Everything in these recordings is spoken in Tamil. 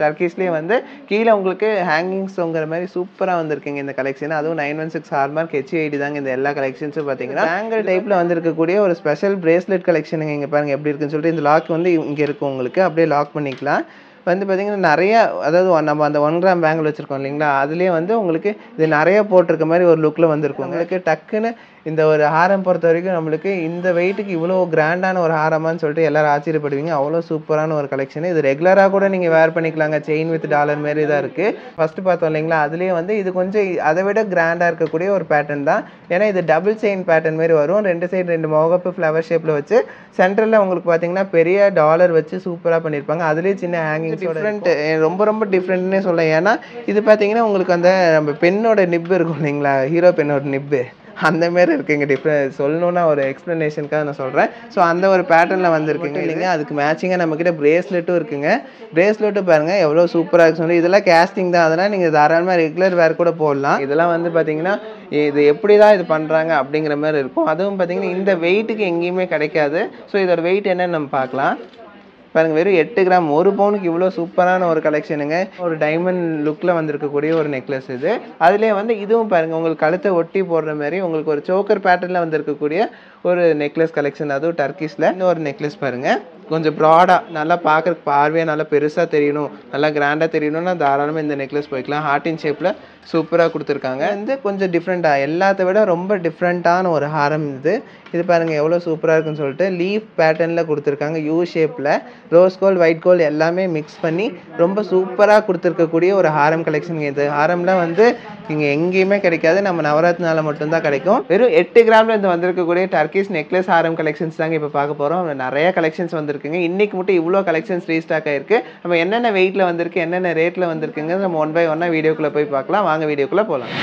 டர்க்கிஷ்லேயே வந்து கீழே உங்களுக்கு ஹேங்கிங்ஸ் தொங்குற மாதிரி சூப்பராக வந்திருக்குங்க இந்த கலெக்ஷன். அதுவும் 916 ஹால்மார்க் ஹெச்ஐடி தாங்க இந்த எல்லா கலெக்ஷன்ஸும் பார்த்தீங்கன்னா. பேங்கிள் டைப்பில் வந்திருக்கக்கூடிய ஒரு ஸ்பெஷல் பிரேஸ்லெட் கலெக்ஷனுங்க. இங்கே பாருங்கள் எப்படி இருக்குன்னு சொல்லிட்டு. இந்த லாக் வந்து இங்கே இருக்கும், உங்களுக்கு அப்படியே லாக் பண்ணிக்கலாம். வந்து பார்த்தீங்கன்னா நிறையா, அதாவது நம்ம அந்த 1 கிராம் பேங்கிள் வச்சுருக்கோம் இல்லைங்களா, அதுலேயே வந்து உங்களுக்கு இது நிறைய போட்டிருக்க மாதிரி ஒரு லுக்கில் வந்திருக்கும். உங்களுக்கு டக்குன்னு இந்த ஒரு ஹாரம் பொறுத்த வரைக்கும் நம்மளுக்கு இந்த வெயிட்டுக்கு இவ்வளோ கிராண்டான ஒரு ஹாரமான்னு சொல்லிட்டு எல்லாரும் ஆச்சரியப்படுவீங்க. அவ்வளோ சூப்பரான ஒரு கலெக்ஷன். இது ரெகுலராக கூட நீங்கள் வேர் பண்ணிக்கலாங்க. செயின் வித் டாலர் மாரி தான் இருக்குது. ஃபஸ்ட்டு பார்த்தோம் இல்லைங்களா, அதுலேயே வந்து இது கொஞ்சம் அதை விட கிராண்டாக இருக்கக்கூடிய ஒரு பேட்டர்ன் தான். ஏன்னா இது டபுள் செயின் பேட்டர்ன் மாரி வரும். 2 சைடு 2 முகப்பு ஃப்ளவர் ஷேப்பில் வச்சு சென்டரில் உங்களுக்கு பார்த்தீங்கன்னா பெரிய டாலர் வச்சு சூப்பராக பண்ணியிருப்பாங்க. அதுலேயே சின்ன ஹேங்கிங் டிஃப்ரெண்ட், ரொம்ப ரொம்ப டிஃப்ரெண்ட்னே சொல்லலாம். ஏன்னா இது பார்த்தீங்கன்னா உங்களுக்கு அந்த நம்ம பெண்ணோட நிப்பு இருக்கும் இல்லைங்களா, ஹீரோ பெண்ணோட நிப்பு அந்த மாரி இருக்குங்க. டிஃப்ரெண்ட் சொல்லணுன்னா ஒரு எக்ஸ்ப்ளனேஷனுக்காக நான் சொல்கிறேன். ஸோ அந்த ஒரு பேட்டர்னில் வந்திருக்குங்க இல்லைங்க. அதுக்கு மேட்சிங்காக நம்மக்கிட்ட பிரேஸ்லெட்டும் இருக்குங்க. பிரேஸ்லெட்டும் பாருங்கள் எவ்வளோ சூப்பராக இருக்குன்னு சொல்லி. இதெல்லாம் கேஸ்டிங் தான், அதெல்லாம் நீங்கள் தாராளமாக ரெகுலர் வேர் கூட போடலாம். இதெல்லாம் வந்து பார்த்தீங்கன்னா இது எப்படி தான் இது பண்ணுறாங்க அப்படிங்கிற மாதிரி இருக்கும். அதுவும் பார்த்தீங்கன்னா இந்த வெயிட்டுக்கு எங்கேயுமே கிடைக்காது. ஸோ இதோட வெயிட் என்னன்னு நம்ம பார்க்கலாம். பாருங்கள், வெறும் 8 கிராம். 1 பவுனுக்கு இவ்வளோ சூப்பரான ஒரு கலெக்ஷனுங்க. ஒரு டைமண்ட் லுக்கில் வந்திருக்கக்கூடிய ஒரு நெக்லஸ் இது. அதுலேயே வந்து இதுவும் பாருங்கள், உங்களுக்கு கழுத்தை ஒட்டி போடுற மாதிரி உங்களுக்கு ஒரு சோக்கர் பேட்டர்னில் வந்திருக்கக்கூடிய ஒரு நெக்லஸ் கலெக்ஷன். அதுவும் டர்க்கிஷில். இன்னொரு நெக்லஸ் பாருங்கள், கொஞ்சம் ப்ராடாக நல்லா பார்க்குறக்கு பார்வையாக நல்லா பெருசாக தெரியணும், நல்லா கிராண்டாக தெரியணும்னா தாராளமாக இந்த நெக்லஸ் போய்க்கலாம். ஹார்ட்டின் ஷேப்பில் சூப்பராக கொடுத்துருக்காங்க. வந்து கொஞ்சம் டிஃப்ரெண்ட்டாக, எல்லாத்த விட ரொம்ப டிஃப்ரெண்ட்டான ஒரு ஹாரம் இது. இது பாருங்கள் எவ்வளோ சூப்பராக இருக்குன்னு சொல்லிட்டு. லீஃப் பேட்டர்னில் கொடுத்துருக்காங்க, யூ ஷேப்பில். ரோஸ் கோல்டு, ஒயிட் கோல்டு எல்லாமே மிக்ஸ் பண்ணி ரொம்ப சூப்பராக கொடுத்துருக்கக்கூடிய ஒரு ஹாரம் கலெக்ஷனுங்க. இது ஹாரம்லாம் வந்து இங்கே எங்கேயுமே கிடைக்காது, நம்ம நவரத்னால மட்டும்தான் கிடைக்கும். வெறும் 8 கிராமில் இந்த வந்திருக்கக்கூடிய டர்க்கிஷ் நெக்லஸ் ஹாரம் கலெக்ஷன்ஸ் தாங்க இப்போ பார்க்க போகிறோம். நிறைய கலெக்ஷன்ஸ் வந்திருக்குங்க. இன்றைக்கி மட்டும் இவ்வளோ கலெக்ஷன்ஸ் ரீஸ்டாக் ஆகிருக்கு. நம்ம என்னென்ன வெயிட்டில் வந்திருக்கு, என்னென்ன ரேட்டில் வந்திருக்குங்க நம்ம 1 பை 1 வீடியோக்குள்ளே போய் பார்க்கலாம். வாங்க வீடியோக்குள்ளே போகலாம்.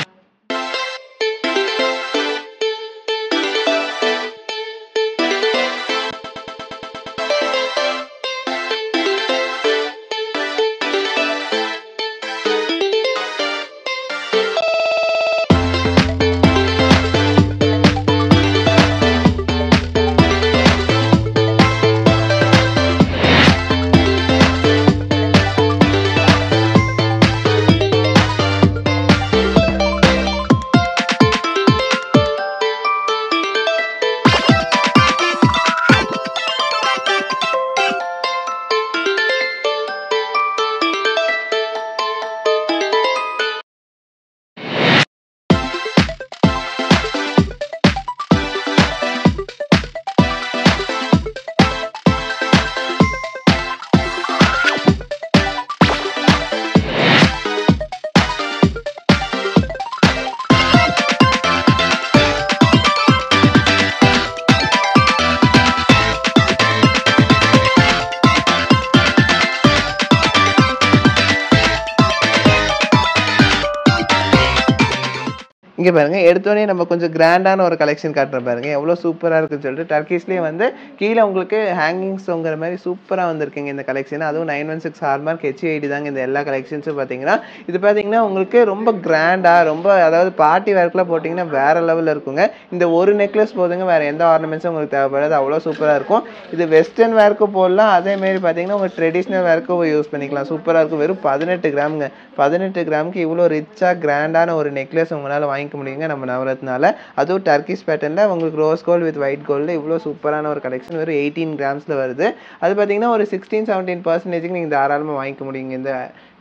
இங்கே பாருங்கள், எடுத்தோடனே நம்ம கொஞ்சம் கிராண்டான ஒரு கலெக்ஷன் காட்டுறோம் பாருங்கள், எவ்வளோ சூப்பராக இருக்குன்னு சொல்லிட்டு. டர்க்கிஷ்லேயே வந்து கீழே உங்களுக்கு ஹேங்கிங்ஸ் தொங்குற மாதிரி சூப்பராக வந்திருக்குங்க இந்த கலெக்ஷன். அதுவும் 916 ஹால்மார்க் ஹெச்ஐடி தாங்க இந்த எல்லா கலெக்ஷன்ஸும் பார்த்தீங்கன்னா. இது பார்த்தீங்கன்னா உங்களுக்கு ரொம்ப கிராண்டாக, ரொம்ப அதாவது பார்ட்டி வேர்க்கெலாம் போட்டிங்கன்னா வேறு லெவலில் இருக்குங்க. இந்த ஒரு நெக்லஸ் போதுங்க, வேறு எந்த ஆர்னமெண்ட்ஸும் உங்களுக்கு தேவைப்படாது, அவ்வளோ சூப்பராக இருக்கும். இது வெஸ்டர்ன் வேர்க்கும் போடலாம், அதேமாரி பார்த்தீங்கன்னா உங்கள் ட்ரெடிஷ்னல் வேர்க்கும் யூஸ் பண்ணிக்கலாம். சூப்பராக இருக்கும். வெறும் 18 கிராமுங்க. 18 கிராமுக்கு இவ்வளோ ரிச்சாக கிராண்டான ஒரு நெக்லஸ் உங்களால் வாங்கிக்க முடியுங்க நம்ம நவரத்னால. அதுவும் டர்க்கிஷ் பேட்டர்னில் உங்களுக்கு rose gold with white gold இவ்வளோ சூப்பரான ஒரு கலெக்ஷன். வெறும் 18 கிராம்ஸில் வருது. அது பார்த்தீங்கன்னா ஒரு 16-17% நீங்கள் தாராளமாக வாங்கிக்க முடியுங்க இந்த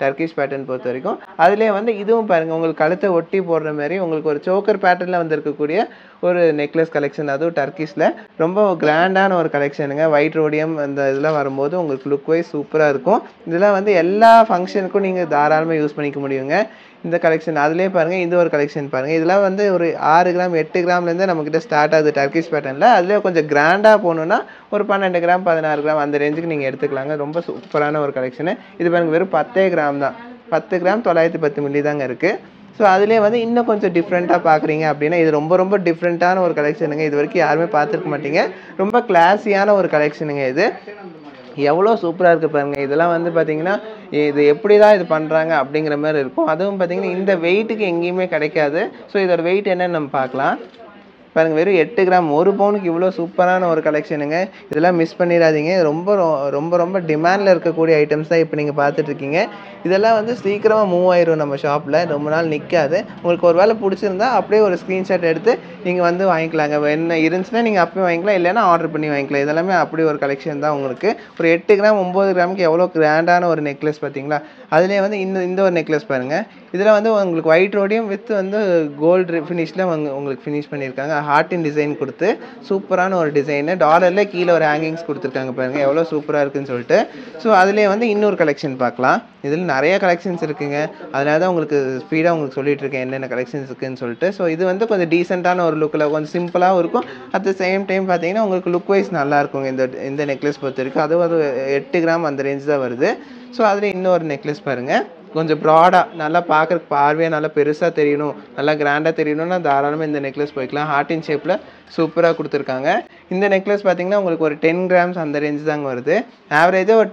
டர்க்கிஷ் பேட்டர்ன் பொறுத்த வரைக்கும். அதுலேயே வந்து இதுவும் பாருங்கள், உங்களுக்கு கழுத்தை ஒட்டி போடுற மாதிரி உங்களுக்கு ஒரு சோக்கர் பேட்டர்னில் வந்திருக்கக்கூடிய ஒரு நெக்லஸ் கலெக்ஷன். அதுவும் டர்க்கிஷில் ரொம்ப கிராண்டான ஒரு கலெக்ஷனுங்க. ஒயிட் ரோடியம் அந்த இதெல்லாம் வரும்போது உங்களுக்கு லுக் வைஸ் சூப்பராக இருக்கும். இதெல்லாம் வந்து எல்லா ஃபங்க்ஷனுக்கும் நீங்கள் தாராளமாக யூஸ் பண்ணிக்க முடியுங்க இந்த கலெக்ஷன். அதுலேயே பாருங்கள், இந்த ஒரு கலெக்ஷன் பாருங்கள். இதெல்லாம் வந்து ஒரு 6 கிராம் 8 கிராம்லேருந்து நம்மக்கிட்ட ஸ்டார்ட் ஆகுது டர்க்கிஷ் பேட்டர்னில். அதுலேயே கொஞ்சம் கிராண்டாக போகணுன்னா ஒரு 12 கிராம் 16 கிராம் அந்த ரேஞ்சுக்கு நீங்கள் எடுத்துக்கலாங்க. ரொம்ப சூப்பரான ஒரு கலெக்ஷனு. இது பாருங்கள், வெறும் 10 கிராம் தான். 10 கிராம் 910 மில்லி தாங்க இருக்குது. ஸோ அதுலேயே வந்து இன்னும் கொஞ்சம் டிஃப்ரெண்ட்டாக பார்க்குறீங்க அப்படின்னா இது ரொம்ப ரொம்ப டிஃப்ரெண்ட்டான ஒரு கலெக்ஷனுங்க. இது வரைக்கும் யாருமே பார்த்துருக்க மாட்டீங்க. ரொம்ப கிளாஸியான ஒரு கலெக்ஷனுங்க இது. எவ்வளோ சூப்பராக இருக்குது பாருங்கள். இதெல்லாம் வந்து பார்த்திங்கன்னா இது எப்படி தான் இது பண்ணுறாங்க அப்படிங்கிற மாதிரி இருக்கும். அதுவும் பார்த்திங்கன்னா இந்த வெயிட்டுக்கு எங்கேயுமே கிடைக்காது. ஸோ இதோட வெயிட் என்னன்னு நம்ம பார்க்கலாம். பாருங்க வெறும் 8 கிராம் 1 பவுனுக்கு இவ்வளோ சூப்பரான ஒரு கலெக்ஷனுங்க. இதெல்லாம் மிஸ் பண்ணிடாதீங்க. ரொம்ப ரொம்ப டிமாண்ட்ல இருக்கக்கூடிய ஐட்டம்ஸ் தான் இப்போ நீங்க பார்த்துட்டு இருக்கீங்க. இதெல்லாம் வந்து சீக்கிரமா மூவ் ஆயிரும் நம்ம ஷாப்ல. ரொம்ப நாள் நிக்காது. உங்களுக்கு ஒரு வேளை பிடிச்சிருந்தா அப்படியே ஒரு ஸ்கிரீன்ஷாட் எடுத்து நீங்க வந்து வாங்கிக்கலாங்க. என்ன இருந்துச்சுன்னா நீங்க அப்பவே வாங்கிக்கலாம். இல்லைன்னா ஆர்டர் பண்ணி வாங்கிக்கலாம். இதெல்லாமே அப்படி ஒரு கலெக்ஷன் தான் உங்களுக்கு. ஒரு 8 கிராம் 9 கிராமுக்கு எவ்வளோ கிராண்டான ஒரு நெக்லஸ் பார்த்தீங்களா? அதுலேயே வந்து இந்த ஒரு நெக்லஸ் பாருங்க. இதில் வந்து உங்களுக்கு ஒயிட் ரோடியம் வித் வந்து கோல்டு ஃபினிஷில் உங்களுக்கு ஃபினிஷ் பண்ணியிருக்காங்க. ஹார்ட்டின் டிசைன் கொடுத்து சூப்பரான ஒரு டிசைனு. டாலரில் கீழே ஒரு ஹேங்கிங்ஸ் கொடுத்துருக்காங்க பாருங்கள், எவ்வளோ சூப்பராக இருக்குன்னு சொல்லிட்டு. ஸோ அதுலேயே வந்து இன்னொரு கலெக்ஷன் பார்க்கலாம். இதில் நிறைய கலெக்ஷன்ஸ் இருக்குங்க. அதனால தான் உங்களுக்கு ஸ்பீடாக உங்களுக்கு சொல்லிட்டு இருக்கேன் என்னென்ன கலெக்ஷன்ஸ் இருக்குன்னு சொல்லிட்டு. ஸோ இது வந்து கொஞ்சம் டீசெண்டான ஒரு லுக்கில் கொஞ்சம் சிம்பிளாகவும் இருக்கும். அட் த சேம் டைம் பார்த்தீங்கன்னா உங்களுக்கு லுக் வைஸ் நல்லா இருக்குங்க. இந்த நெக்லஸ் பொறுத்த வரைக்கும் அதுவும் அது 8 கிராம் அந்த ரேஞ்ச் தான் வருது. ஸோ அதில் இன்னொரு நெக்லஸ் பாருங்கள், கொஞ்சம் ப்ராடாக நல்லா பார்க்குறக்கு பார்வையாக நல்லா பெருசாக தெரியணும், நல்லா கிராண்டாக தெரியணும்னா தாராளமாக இந்த நெக்லஸ் போய்க்கலாம். ஹார்ட்டின் ஷேப்பில் சூப்பராக கொடுத்துருக்காங்க. இந்த நெக்லஸ் பார்த்தீங்கன்னா உங்களுக்கு ஒரு 10 கிராம்ஸ் அந்த ரேஞ்ச் தாங்க வருது. ஆவரேஜாக ஒரு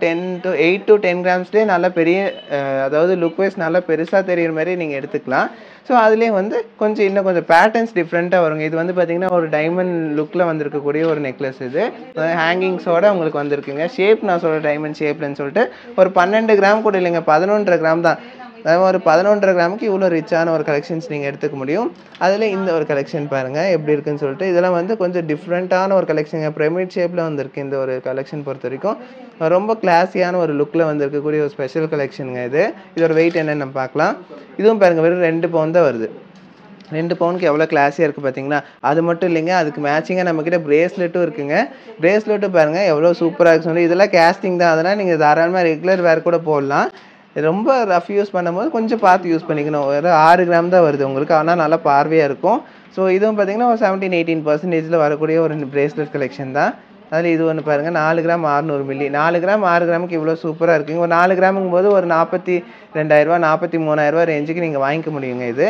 8 to 10 கிராம்ஸ்லேயே நல்லா பெரிய அதாவது லுக் வைஸ் நல்லா பெருசாக தெரிகிற மாதிரி நீங்கள் எடுத்துக்கலாம். ஸோ அதுலேயே வந்து இன்னும் கொஞ்சம் பேட்டர்ன்ஸ் டிஃப்ரெண்ட்டாக வருங்க. இது வந்து பார்த்தீங்கன்னா ஒரு டைமண்ட் லுக்கில் வந்திருக்கக்கூடிய ஒரு நெக்லஸ். இது ஹேங்கிங்ஸோட உங்களுக்கு வந்திருக்குங்க. ஷேப் நான் சொல்கிறேன் டைமண்ட் ஷேப்லன்னு சொல்லிட்டு ஒரு 12 கிராம் கூட இல்லைங்க, 11.5 கிராம் தான். அதாவது ஒரு 11.5 கிராமுக்கு இவ்வளோ ரிச்சான ஒரு கலெக்ஷன்ஸ் நீங்கள் எடுத்துக்க முடியும். அதில் இந்த ஒரு கலெக்ஷன் பாருங்கள் எப்படி இருக்குன்னு சொல்லிட்டு. இதெல்லாம் வந்து கொஞ்சம் டிஃப்ரெண்ட்டான ஒரு கலெக்ஷன், பிரமிட் ஷேப்பில் வந்திருக்கு. இந்த ஒரு கலெக்ஷன் பொறுத்த வரைக்கும் ரொம்ப கிளாஸியான ஒரு லுக்கில் வந்திருக்கக்கூடிய ஒரு ஸ்பெஷல் கலெக்ஷனுங்க இது. இதோட வெயிட் என்னன்னு நம்ம பார்க்கலாம். இதுவும் பாருங்கள் வெறும் 2 பவுன் தான் வருது. 2 பவுனுக்கு எவ்வளோ கிளாஸியாக இருக்குது பார்த்தீங்களா? அது மட்டும் இல்லைங்க, அதுக்கு மேட்சிங்காக நம்மக்கிட்ட பிரேஸ்லெட்டும் இருக்குங்க. பிரேஸ்லெட்டும் பாருங்கள் எவ்வளோ சூப்பராக இருக்குன்னு சொல்லி. இதெல்லாம் கேஸ்டிங் தான், அதெல்லாம் நீங்கள் தாராளமாக ரெகுலர் வேர் கூட போடலாம். ரொம்ப ரஃப் யூஸ் பண்ணும்போது கொஞ்சம் பார்த்து யூஸ் பண்ணிக்கணும். வெறும் 6 கிராம் தான் வருது உங்களுக்கு, ஆனால் நல்லா பார்வையாக இருக்கும். ஸோ இதுவும் பார்த்தீங்கன்னா ஒரு 17-18% வரக்கூடிய ஒரு பிரேஸ்லெட் கலெக்ஷன் தான். அதில் இது ஒன்று பாருங்கள், 4 கிராம் 600 மில்லி. 4 கிராம் 6 கிராமுக்கு இவ்வளோ சூப்பராக இருக்குங்க. ஒரு 4 கிராமுங்கும் போது ஒரு 42,000 43,000 ரேஞ்சுக்கு நீங்கள் வாங்கிக்க முடியுங்க இது.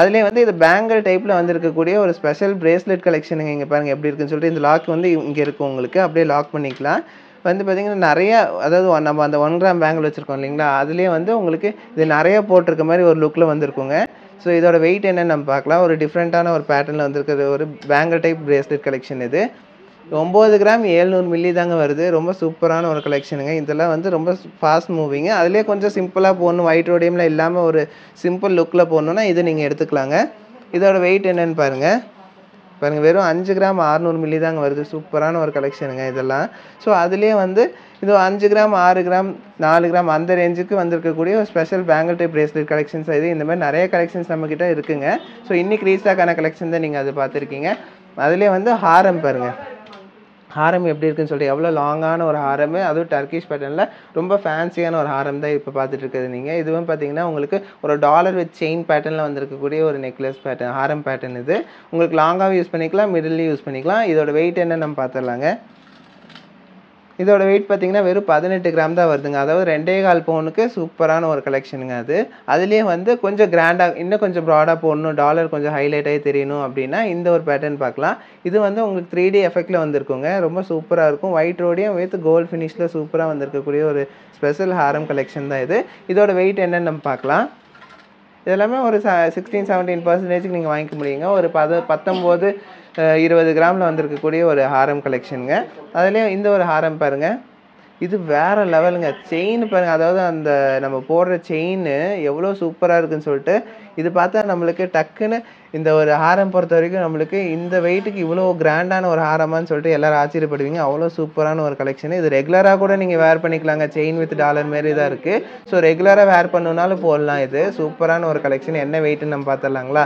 அதுலேயே வந்து இது பேங்கிள் டைப்பில் வந்திருக்கக்கூடிய ஒரு ஸ்பெஷல் பிரேஸ்லெட் கலெக்ஷனுங்க. இங்கே பாருங்கள் எப்படி இருக்குன்னு சொல்லிட்டு. இந்த லாக் வந்து இங்கே இருக்கும் உங்களுக்கு, அப்படியே லாக் பண்ணிக்கலாம். வந்து பார்த்திங்கன்னா நிறையா, அதாவது நம்ம அந்த 1 கிராம் பேங்கிள் வச்சுருக்கோம் இல்லைங்களா, அதுலேயே வந்து உங்களுக்கு இது நிறையா போட்டிருக்க மாதிரி ஒரு லுக்கில் வந்திருக்குங்க. ஸோ இதோட வெயிட் என்னன்னு நம்ம பார்க்கலாம். ஒரு டிஃப்ரெண்ட்டான ஒரு பேட்டர்னில் வந்திருக்கிற ஒரு பேங்கிள் டைப் பிரேஸ்லெட் கலெக்ஷன் இது. 9 கிராம் 700 மில்லி தாங்க வருது. ரொம்ப சூப்பரான ஒரு கலெக்ஷனுங்க. இதெல்லாம் வந்து ரொம்ப ஃபாஸ்ட் மூவிங்க. அதிலே கொஞ்சம் சிம்பிளாக போடணும், ஒயிட் ரோடியமில் இல்லாமல் ஒரு சிம்பிள் லுக்கில் போடணுன்னா இது நீங்கள் எடுத்துக்கலாங்க. இதோட வெயிட் என்னன்னு பாருங்கள். வெறும் 5 கிராம் 600 மில்லி தாங்க வருது. சூப்பரான ஒரு கலெக்ஷனுங்க இதெல்லாம். ஸோ அதுலேயே வந்து இது 5 கிராம் 6 கிராம் 4 கிராம் அந்த ரேஞ்சுக்கு வந்திருக்கக்கூடிய ஒரு special bangle type bracelet collections. இது இந்த மாதிரி நிறைய கலெக்ஷன்ஸ் நம்மக்கிட்ட இருக்குங்க. ஸோ இன்றைக்கி ரீஸ்டாக்கான கலெக்ஷன் தான் நீங்கள் அது பார்த்துருக்கீங்க. அதுலேயே வந்து ஹாரம் பாருங்கள், ஹாரம் எப்படி இருக்குன்னு சொல்லிட்டு. எவ்வளோ லாங்கான ஒரு ஹாரம், அதுவும் டர்க்கிஷ் பேட்டர்னில் ரொம்ப ஃபேன்சியான ஒரு ஹாரம் தான் இப்போ பார்த்துட்டு இருக்குது நீங்கள். இதுவும் பார்த்தீங்கன்னா உங்களுக்கு ஒரு டாலர் வித் செயின் பேட்டர்னில் வந்திருக்கக்கூடிய ஒரு நெக்லஸ் பேட்டர்ன், ஹாரம் பேட்டர்ன். இது உங்களுக்கு லாங்காகவும் யூஸ் பண்ணிக்கலாம், மிடில்லையும் யூஸ் பண்ணிக்கலாம். இதோட வெயிட் என்ன நம்ம பார்த்துடலாங்க. இதோட வெயிட் பார்த்தீங்கன்னா வெறும் 18 கிராம் தான் வருதுங்க. அதாவது 2.25 பவுனுக்கு சூப்பரான ஒரு கலெக்ஷனுங்க அது. அதுலேயே வந்து கொஞ்சம் கிராண்டாக இன்னும் கொஞ்சம் ப்ராடாக போடணும், டாலர் கொஞ்சம் ஹைலைட் ஆகி தெரியணும் அப்படின்னா இந்த ஒரு பேட்டர்ன் பார்க்கலாம். இது வந்து உங்களுக்கு 3D எஃபெக்டில் வந்திருக்குங்க. ரொம்ப சூப்பராக இருக்கும். ஒயிட் ரோடியம் வித் கோல்டு ஃபினிஷில் சூப்பராக வந்திருக்கக்கூடிய ஒரு ஸ்பெஷல் ஹாரம் கலெக்ஷன் தான் இது. இதோட வெயிட் என்னன்னு நம்ம பார்க்கலாம். இதெல்லாமே ஒரு 16-17%க்கு நீங்கள் வாங்கிக்க முடியுங்க. ஒரு 19-20 கிராமில் வந்திருக்கக்கூடிய ஒரு ஹாரம் கலெக்ஷனுங்க. அதுலேயும் இந்த ஒரு ஹாரம் பாருங்கள், இது வேறு லெவலுங்க. செயின் பாருங்கள், அதாவது அந்த நம்ம போடுற செயின் எவ்வளோ சூப்பராக இருக்குன்னு சொல்லிட்டு. இது பார்த்தா நம்மளுக்கு டக்குன்னு இந்த ஒரு ஹாரம் பொறுத்த வரைக்கும் நம்மளுக்கு இந்த வெயிட்டுக்கு இவ்வளோ கிராண்டான ஒரு ஹாரமான்னு சொல்லிட்டு எல்லோரும் ஆச்சரியப்படுவீங்க. அவ்வளோ சூப்பரான ஒரு கலெக்ஷன். இது ரெகுலராக கூட நீங்கள் வேர் பண்ணிக்கலாங்க. செயின் வித் டாலர் மாரி தான் இருக்குது. ஸோ ரெகுலராக வேர் பண்ணணுன்னாலும் போடலாம். இது சூப்பரான ஒரு கலெக்ஷன். என்ன வெயிட்டுன்னு நம்ம பார்த்துடலாங்களா.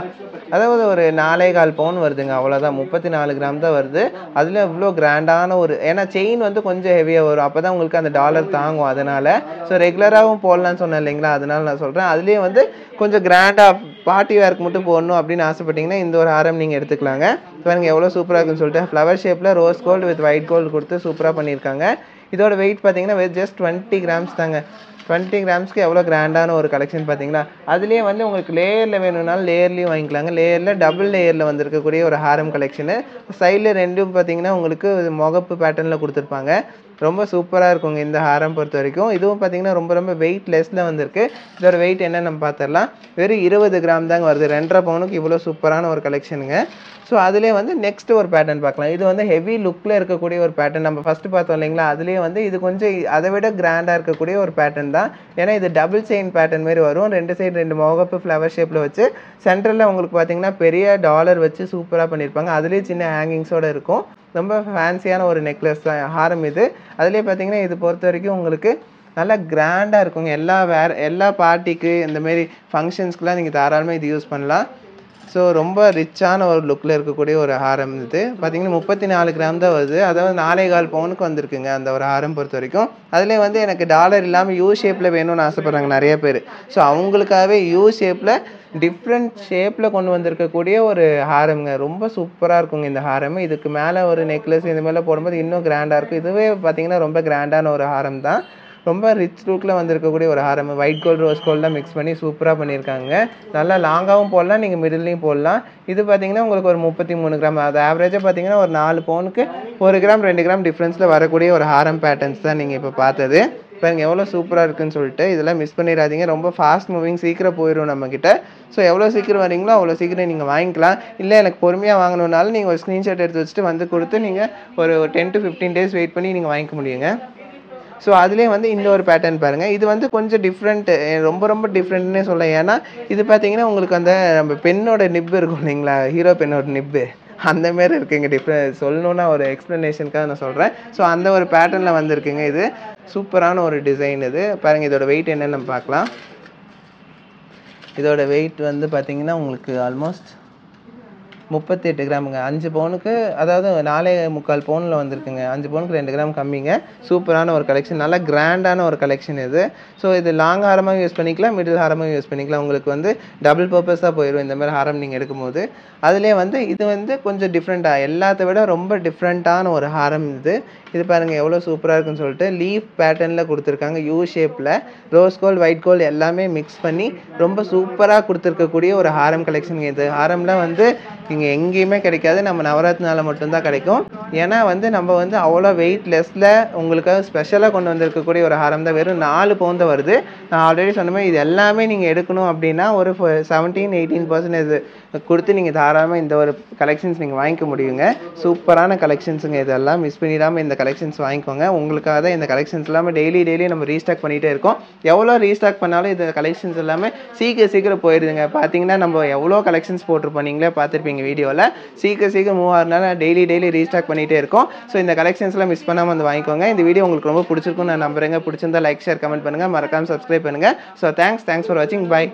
அதாவது ஒரு 4.25 பவுன் வருதுங்க, அவ்வளோதான். 34 கிராம் தான் வருது. அதில் இவ்வளோ கிராண்டான ஒரு, ஏன்னா செயின் வந்து கொஞ்சம் ஹெவியாக வரும், அப்போ தான் உங்களுக்கு அந்த டாலர் தாங்கும். அதனால் ஸோ ரெகுலராகவும் போடலான்னு சொன்னேன் இல்லைங்களா, அதனால நான் சொல்கிறேன். அதுலேயே வந்து கொஞ்சம் கிராண்டாக பார்ட்டி வேர்க்கு மட்டும் போடணும் அப்படின்னு ஆசைப்பட்டீங்கன்னா இந்த ஒரு ஹாரம் நீங்கள் எடுத்துக்கலாங்க. பாருங்கள் எவ்வளோ சூப்பராக இருக்குன்னு சொல்லிட்டு. ஃப்ளவர் ஷேப்பில் rose gold with white gold கொடுத்து சூப்பராக பண்ணியிருக்காங்க. இதோட வெயிட் பார்த்தீங்கன்னா ஜஸ்ட் 20 கிராம்ஸ் தாங்க. 20 கிராம்ஸ்க்கு எவ்வளோ கிராண்டான ஒரு கலெக்ஷன் பார்த்தீங்களா. அதுலேயே வந்து உங்களுக்கு லேயரில் வேணும்னாலும் லேயர்லேயும் வாங்கிக்கலாங்க. லேயரில் டபுள் லேயரில் வந்திருக்கக்கூடிய ஒரு ஹாரம் கலெக்ஷனு. சைடில் ரெண்டும் பார்த்தீங்கன்னா உங்களுக்கு முகப்பு பேட்டர்னில் கொடுத்துருப்பாங்க. ரொம்ப சூப்பராக இருக்குங்க இந்த ஹாரம் பொறுத்த வரைக்கும். இதுவும் பார்த்தீங்கன்னா ரொம்ப ரொம்ப வெயிட்லெஸ்ல வந்திருக்கு. இதோட வெயிட் என்ன நம்ம பார்த்துடலாம். வெறும் 20 கிராம் தாங்க வருது. 2.5 பவுனுக்கு இவ்வளோ சூப்பரான ஒரு கலெக்ஷனுங்க. ஸோ அதிலே வந்து நெக்ஸ்ட் ஒரு பேட்டர்ன் பார்க்கலாம். இது வந்து ஹெவி லுக்கில் இருக்கக்கூடிய ஒரு பேட்டர்ன். நம்ம ஃபஸ்ட்டு பார்த்தோம் இல்லைங்களா, அதுலேயே வந்து இது கொஞ்சம் அதை விட கிராண்டாக இருக்கக்கூடிய ஒரு பேட்டர்ன் தான். ஏன்னா இது டபுள் செயின் பேட்டர்ன் மாதிரி வரும். 2 சைடு 2 முகப்பு ஃப்ளவர் ஷேப்பில் வச்சு சென்டரில் உங்களுக்கு பார்த்தீங்கன்னா பெரிய டாலர் வச்சு சூப்பராக பண்ணியிருப்பாங்க. அதுலேயே சின்ன ஹேங்கிங்ஸோடு இருக்கும். ரொம்ப ஃபேன்சியான ஒரு நெக்லஸ் தான் ஹாரம் இது. அதுலேயே பார்த்தீங்கன்னா இது பொறுத்த வரைக்கும் உங்களுக்கு நல்லா கிராண்டாக இருக்குங்க. எல்லா பார்ட்டிக்கு இந்தமாரி ஃபங்க்ஷன்ஸ்க்குலாம் நீங்கள் தாராளமாக இது யூஸ் பண்ணலாம். ஸோ ரொம்ப ரிச்சான ஒரு லுக்கில் இருக்கக்கூடிய ஒரு ஹாரம் இது. பார்த்தீங்கன்னா 34 கிராம் தான் வருது. அதாவது 4.25 பவுனுக்கு வந்திருக்குங்க அந்த ஒரு ஹாரம் பொறுத்த வரைக்கும். அதிலே வந்து எனக்கு டாலர் இல்லாமல் யூ ஷேப்பில் வேணும்னு ஆசைப்பட்றாங்க நிறைய பேர். ஸோ அவங்களுக்காகவே யூ ஷேப்பில் டிஃப்ரெண்ட் ஷேப்பில் கொண்டு வந்திருக்கக்கூடிய ஒரு ஹாரம்ங்க. ரொம்ப சூப்பராக இருக்குங்க இந்த ஹாரம். இதுக்கு மேலே ஒரு நெக்லஸ் இந்த மாதிரிலாம் போடும்போது இன்னும் கிராண்டாக இருக்கும். இதுவே பார்த்தீங்கன்னா ரொம்ப கிராண்டான ஒரு ஹாரம் தான். ரொம்ப ரிச் லுக்கில் வந்திருக்கக்கூடிய ஒரு ஹாரம். ஒயிட் கோல்டு ரோஸ் கோல்டெலாம் மிக்ஸ் பண்ணி சூப்பராக பண்ணியிருக்காங்க. நல்லா லாங்காகவும் போடலாம், நீங்கள் மிடில்லையும் போடலாம். இது பார்த்தீங்கன்னா உங்களுக்கு ஒரு 33 கிராம். அது ஆவரேஜாக பார்த்தீங்கன்னா ஒரு 4 பவுனுக்கு 1 கிராம் 2 கிராம் டிஃப்ரென்ஸில் வரக்கூடிய ஒரு ஹாரம் பேட்டர்ன்ஸ் தான் நீங்கள் இப்போ பார்த்தது. பாருங்க எவ்வளோ சூப்பராக இருக்குன்னு சொல்லிட்டு. இதெல்லாம் மிஸ் பண்ணிடாதீங்க. ரொம்ப ஃபாஸ்ட் மூவிங், சீக்கிரம் போயிடும் நம்மக்கிட்ட. ஸோ எவ்வளோ சீக்கிரம் வரீங்களோ அவ்வளோ சீக்கிரம் நீங்கள் வாங்கிக்கலாம். இல்லை எனக்கு பொறுமையாக வாங்கணுன்னாலும் நீங்கள் ஒரு ஸ்க்ரீன்ஷாட் எடுத்து வச்சுட்டு வந்து கொடுத்து நீங்கள் ஒரு 10 to 15 டேஸ் வெயிட் பண்ணி நீங்கள் வாங்கிக்க முடியுங்க. ஸோ அதிலே வந்து இந்த ஒரு பேட்டர்ன் பாருங்கள். இது வந்து கொஞ்சம் டிஃப்ரெண்ட்டு, ரொம்ப ரொம்ப டிஃப்ரெண்ட்னே சொல்லலாம். ஏன்னா இது பார்த்தீங்கன்னா உங்களுக்கு அந்த நம்ம பெண்ணோட நிப்பு இருக்கும் இல்லைங்களா, ஹீரோ பெண்ணோட நிப்பு அந்த மாரி இருக்குங்க. சொல்லணுன்னா ஒரு எக்ஸ்ப்ளனேஷனுக்காக நான் சொல்கிறேன். ஸோ அந்த ஒரு பேட்டர்னில் வந்திருக்குங்க. இது சூப்பரான ஒரு டிசைன் இது. பாருங்கள் இதோட வெயிட் என்னன்னு நம்ம பார்க்கலாம். இதோட வெயிட் வந்து பார்த்தீங்கன்னா உங்களுக்கு ஆல்மோஸ்ட் 38 கிராமுங்க. 5 பவுனுக்கு, அதாவது 4.25 பவுனில் வந்திருக்குங்க. 5 பவுனுக்கு 2 கிராம் கம்மிங்க. சூப்பரான ஒரு கலெக்ஷன், நல்லா கிராண்டான ஒரு கலெக்ஷன் இது. ஸோ இது லாங் ஹாரமாக யூஸ் பண்ணிக்கலாம், மிடில் ஹாரமாக யூஸ் பண்ணிக்கலாம். உங்களுக்கு வந்து டபுள் பர்பஸாக போயிடும் இந்த மாதிரி ஹாரம் நீங்கள் எடுக்கும்போது. அதுலேயே வந்து இது வந்து கொஞ்சம் டிஃப்ரெண்ட்டாக, எல்லாத்த விட ரொம்ப டிஃப்ரெண்ட்டான ஒரு ஹாரம் இது. இது பாருங்கள் எவ்வளோ சூப்பராக இருக்குன்னு சொல்லிட்டு லீஃப் பேட்டர்னில் கொடுத்துருக்காங்க. யூ ஷேப்பில் ரோஸ் கோல்டு ஒயிட் கோல்டு எல்லாமே மிக்ஸ் பண்ணி ரொம்ப சூப்பராக கொடுத்துருக்கக்கூடிய ஒரு ஹாரம் கலெக்ஷன் இது. ஹாரம்லாம் வந்து இங்கே எங்கேயுமே கிடைக்காது, நம்ம நவராத்திரினால மட்டும்தான் கிடைக்கும். ஏன்னா வந்து நம்ம வந்து அவ்வளோ வெயிட்லெஸ்ஸில் உங்களுக்காக ஸ்பெஷலாக கொண்டு வந்திருக்கக்கூடிய ஒரு ஹாரம் தான். வெறும் 4 பவுன் தான் வருது. நான் ஆல்ரெடி சொன்ன மாதிரி இது எல்லாமே நீங்கள் எடுக்கணும் அப்படின்னா ஒரு 17-18% கொடுத்து நீங்கள் தாராளமாக இந்த ஒரு கலெக்ஷன்ஸ் நீங்கள் வாங்கிக்க முடியுங்க. சூப்பரான கலெக்ஷன்ஸுங்க இதெல்லாம். மிஸ் பண்ணிடாமல் இந்த கலெக்ஷன்ஸ் வாங்கிக்கோங்க. உங்களுக்காக தான் இந்த கலெக்ஷன்ஸ் எல்லாமே டெய்லி நம்ம ரீஸ்டாக் பண்ணிகிட்டே இருக்கோம். எவ்வளோ ரீஸ்டாக் பண்ணாலும் இந்த கலெக்ஷன்ஸ் எல்லாமே சீக்கிரம் போயிடுதுங்க. பார்த்தீங்கன்னா நம்ம எவ்வளோ கலெக்ஷன்ஸ் போட்டிருப்போம், நீங்களே பார்த்துருப்பீங்க வீடியோவில். சீக்கிரம் மூவ் ஆகிறதுனால டெய்லி ரீஸ்டாக் பண்ணிகிட்டே இருக்கோம். ஸோ இந்த கலெக்ஷன்ஸ்லாம் மிஸ் பண்ணாமல் வந்து வாங்கிக்கோங்க. இந்த வீடியோ உங்களுக்கு ரொம்ப பிடிச்சிருக்குன்னு நான் நம்புறேங்க. பிடிச்சிருந்தா லைக் ஷேர் கமெண்ட் பண்ணுங்கள், மறக்காமல் சப்ஸ்கிரைப் பண்ணுங்கள். ஸோ தேங்க்ஸ் ஃபார் வாட்சிங். பை.